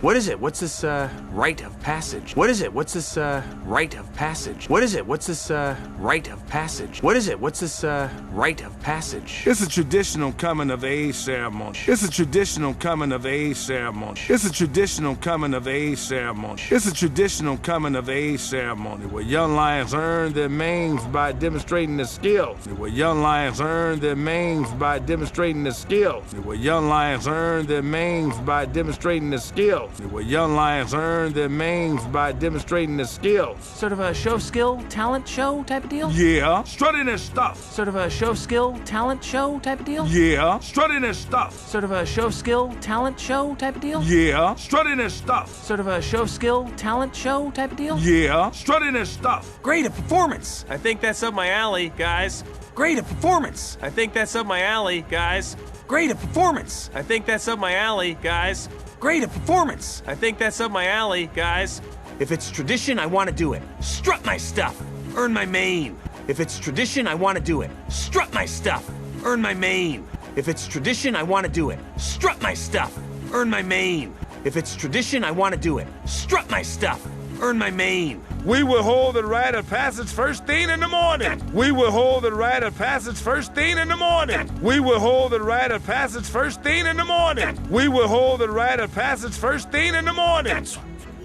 What is it? What's this, rite of passage? What is it? What's this, rite of passage? What is it? What's this, rite of passage? What is it? What's this, rite of passage? It's a traditional coming of age ceremony. It's a traditional coming of age ceremony. It's a traditional coming of age ceremony. It's a traditional coming of age ceremony where young lions earn their manes by demonstrating their skills. Where young lions earn their manes by demonstrating their skills. Where young lions earn their manes by demonstrating their skills. Where young lions earn their manes by demonstrating their skills. Sort of a show skill, talent show type of deal? Yeah, strutting their stuff. Sort of a show skill, talent show type of deal? Yeah, strutting their stuff. Sort of a show skill, talent show type of deal? Yeah, strutting their stuff. Sort of a show skill, talent show type of deal? Yeah, strutting their stuff. Great at performance. I think that's up my alley, guys. Great at performance. I think that's up my alley, guys. Great at performance. I think that's up my alley, guys. Great at performance. I think that's up my alley, guys. If it's tradition, I want to do it. Strut my stuff. Earn my mane. If it's tradition, I want to do it. Strut my stuff. Earn my mane. If it's tradition, I want to do it. Strut my stuff. Earn my mane. If it's tradition, I want to do it. Strut my stuff. Earn my mane. We will hold the rite of passage first thing in the morning. We will hold the rite of passage first thing in the morning. We will hold the rite of passage first thing in the morning. We will hold the rite of passage first thing in the morning. That's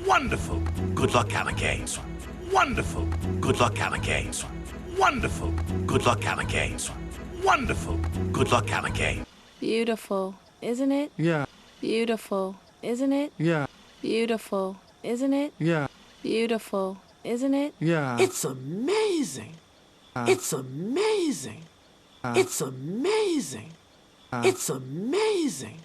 wonderful. Good luck, Alligators. Wonderful. Good luck, Alligators. Wonderful. Good luck, Alligators. Wonderful. Good luck, Alligators. Beautiful, isn't it? Yeah, Beautiful, isn't it? yeah, Beautiful, isn't it? yeah, Beautiful, isn't it? yeah. It's amazing. It's amazing. It's amazing. It's amazing.